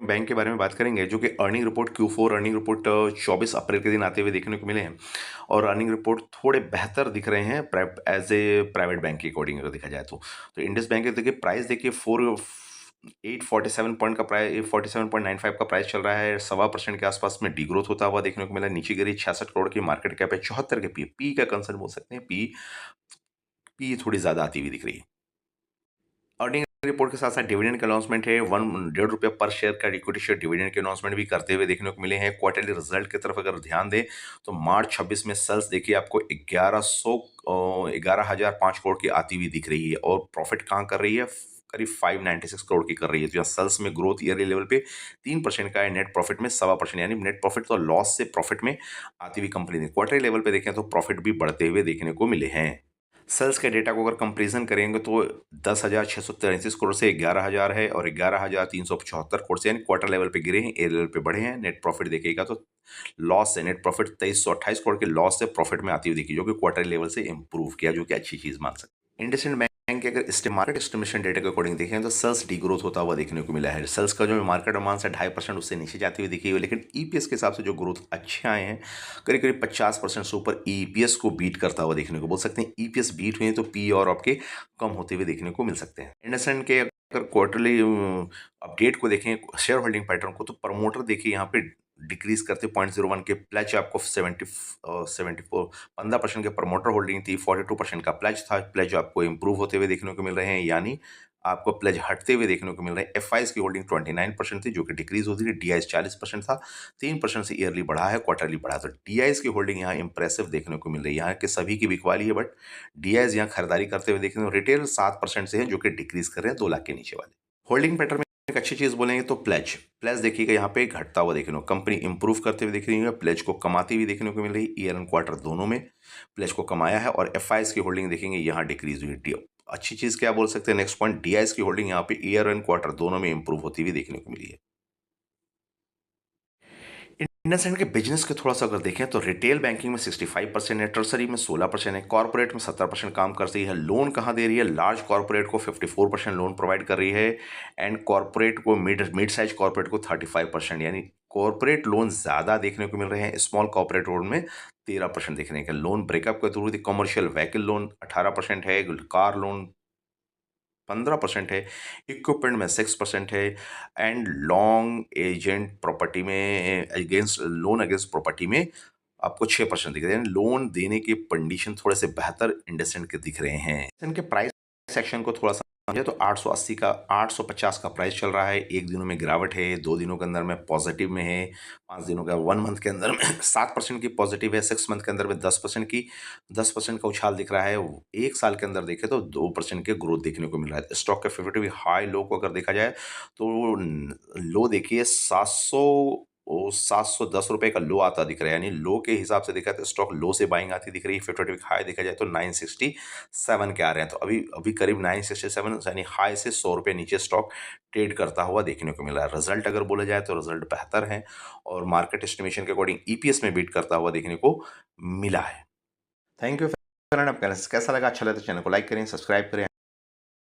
Bank के बारे में बात करेंगे, जो कि earning report Q4 earning report 24 अप्रैल के दिन आते हुए देखने को मिले हैं और अर्निंग रिपोर्ट थोड़े बेहतर दिख रहे हैं एज ए प्राइवेट बैंक के अकॉर्डिंग अगर देखा जाए तो इंडस बैंक के देखिए प्राइस देखिए 847 पॉइंट का प्राइस 847.95 का प्राइस चल रहा है। 1.25% के आसपास में डीग्रोथ होता हुआ देखने को मिला। नीचे गिरी 66 करोड़ की मार्केट कैप है। 74 के पी का कंसर्न बोल सकते हैं। पी थोड़ी ज्यादा आती हुई दिख रही है। अर्निंग रिपोर्ट के साथ साथ डिविडेंड का अनाउंसमेंट है। ₹1.5 पर शेयर का इक्विटी शेयर डिविडेंड के अनाउंसमेंट भी करते हुए देखने को मिले हैं। क्वार्टरली रिजल्ट की तरफ अगर ध्यान दें तो मार्च 26 में सेल्स देखिए आपको 11,005 करोड़ की आती हुई दिख रही है और प्रॉफिट कहाँ कर रही है, करीब 596 करोड़ की कर रही है। तो यहाँ सेल्स में ग्रोथ ईयरली लेवल पे 3% का है, नेट प्रॉफिट में 1.25% यानी नेट प्रॉफिट तो लॉस से प्रॉफिट में आती हुई कंपनी ने क्वार्टरली लेवल पे देखें तो प्रॉफिट भी बढ़ते हुए देखने को मिले हैं। सेल्स के डेटा को अगर कंपैरिजन करेंगे तो 10,633 करोड़ से 11,000 है और 11,375 करोड़ से यानी क्वार्टर लेवल पे गिरे हैं, ईयर लेवल पे बढ़े हैं। नेट प्रॉफिट देखिएगा तो लॉस से नेट प्रॉफिट 2328 करोड़ के लॉस से प्रॉफिट में आती हुई दिखी, जो कि क्वार्टर लेवल से इंप्रूव किया, जो कि अच्छी चीज मान सकते हैं। इंडसइंड बैंक के अगर मार्केट एस्टिमेशन डेटा के अकॉर्डिंग देखें तो सेल्स डी ग्रोथ होता हुआ देखने को मिला है। सेल्स का जो मार्केट डिमांड है 2.5% उससे नीचे जाती हुई दिखी है, लेकिन ईपीएस के हिसाब से जो ग्रोथ अच्छे आए हैं, करीब करीब 50% से ऊपर ईपीएस को बीट करता हुआ देखने को बोल सकते हैं। ईपीएस बीट हुए तो पी और आपके कम होते हुए देखने को मिल सकते हैं। इंडसइंड के अगर क्वार्टरली अपडेट को देखें, शेयर होल्डिंग पैटर्न को, तो प्रमोटर देखिए यहाँ पे डिक्रीज करते 0.01 के प्लेज आपको 74 15% के प्रमोटर होल्डिंग थी, 42% का प्लेज था। प्लेज आपको इंप्रूव होते हुए देखने को मिल रहे हैं, यानी आपको प्लेज हटते हुए देखने को मिल रहे हैं। एफआईएस की होल्डिंग 29% थी, जो कि डिक्रीज होती थी। डीआईएस 40% था, 3% से ईयरली बढ़ा है, क्वार्टरली बढ़ा। तो डीआईएस की होल्डिंग यहाँ इंप्रेसिव देखने को मिल रही है। यहाँ के सभी की बिकवाली है, बट डीआईएस यहाँ खरीदारी करते हुए देखने को। रिटेल 7% से है, जो कि डिक्रीज कर रहे हैं 2 लाख के नीचे वाले। होल्डिंग पैटर्न में एक अच्छी चीज बोलेंगे तो प्लेज प्लेज देखिएगा यहाँ पे घटता हुआ देखने को, कंपनी इंप्रूव करते हुए दिख रही है, प्लेज को कमाती हुई देखने को मिल रही है। ईयर एंड क्वार्टर दोनों में प्लेज को कमाया है और एफआईएस की होल्डिंग देखेंगे यहाँ डिक्रीज हुई। अच्छी चीज क्या बोल सकते हैं, नेक्स्ट पॉइंट, डीआईएस की होल्डिंग यहाँ पे ईयर एंड क्वार्टर दोनों में इंप्रूव होती हुई देखने को मिली है। इंडसइंड के बिजनेस के थोड़ा सा अगर देखें तो रिटेल बैंकिंग में 65% है, टर्सरी में 16% है, कॉर्पोरेट में 70% काम करती है। लोन कहाँ दे रही है, लार्ज कॉर्पोरेट को 54% लोन प्रोवाइड कर रही है एंड कॉर्पोरेट को मिड साइज कॉर्पोरेट को 35%, यानी कॉर्पोरेट लोन ज़्यादा देखने को मिल रहे हैं। स्मॉल कॉर्पोरेट लोन में 13% देखने के। लोन ब्रेकअप के थ्रू कमर्शियल व्हीकल लोन 18% है, कार लोन 15% है, इक्विपमेंट में 6% है एंड लॉन्ग एजेंट प्रॉपर्टी में अगेंस्ट लोन अगेंस्ट प्रॉपर्टी में आपको 6% दिख रहे हैं। लोन देने के कंडीशन थोड़े से बेहतर इंडसइंड के दिख रहे हैं। इनके प्राइस सेक्शन को थोड़ा सा समझे तो 880 का 850 का प्राइस चल रहा है। एक दिनों में गिरावट है, 2 दिनों के अंदर में पॉजिटिव में है, 5 दिनों का 1 मंथ के अंदर में 7% की पॉजिटिव है, 6 मंथ के अंदर में 10% का उछाल दिख रहा है। एक साल के अंदर देखें तो 2% के ग्रोथ देखने को मिल रहा है। स्टॉक के 50 हाई लो को अगर देखा जाए तो लो देखिए 710 रुपए का लो आता दिख रहा है, यानी लो के हिसाब से देखा तो स्टॉक लो से बाइंग आती दिख रही है। 50 हाई देखा जाए तो 967 के आ रहे हैं, तो अभी अभी करीब 967 यानी हाई से 100 रुपए नीचे स्टॉक ट्रेड करता हुआ देखने को मिला है। रिजल्ट अगर बोला जाए तो रिजल्ट बेहतर है और मार्केट एस्टिमेशन के अकॉर्डिंग ईपीएस में बीट करता हुआ देखने को मिला है। थैंक यू फ्रेंड, आपका कैसा लगा, अच्छा लगा तो चैनल को लाइक करें, सब्सक्राइब करें।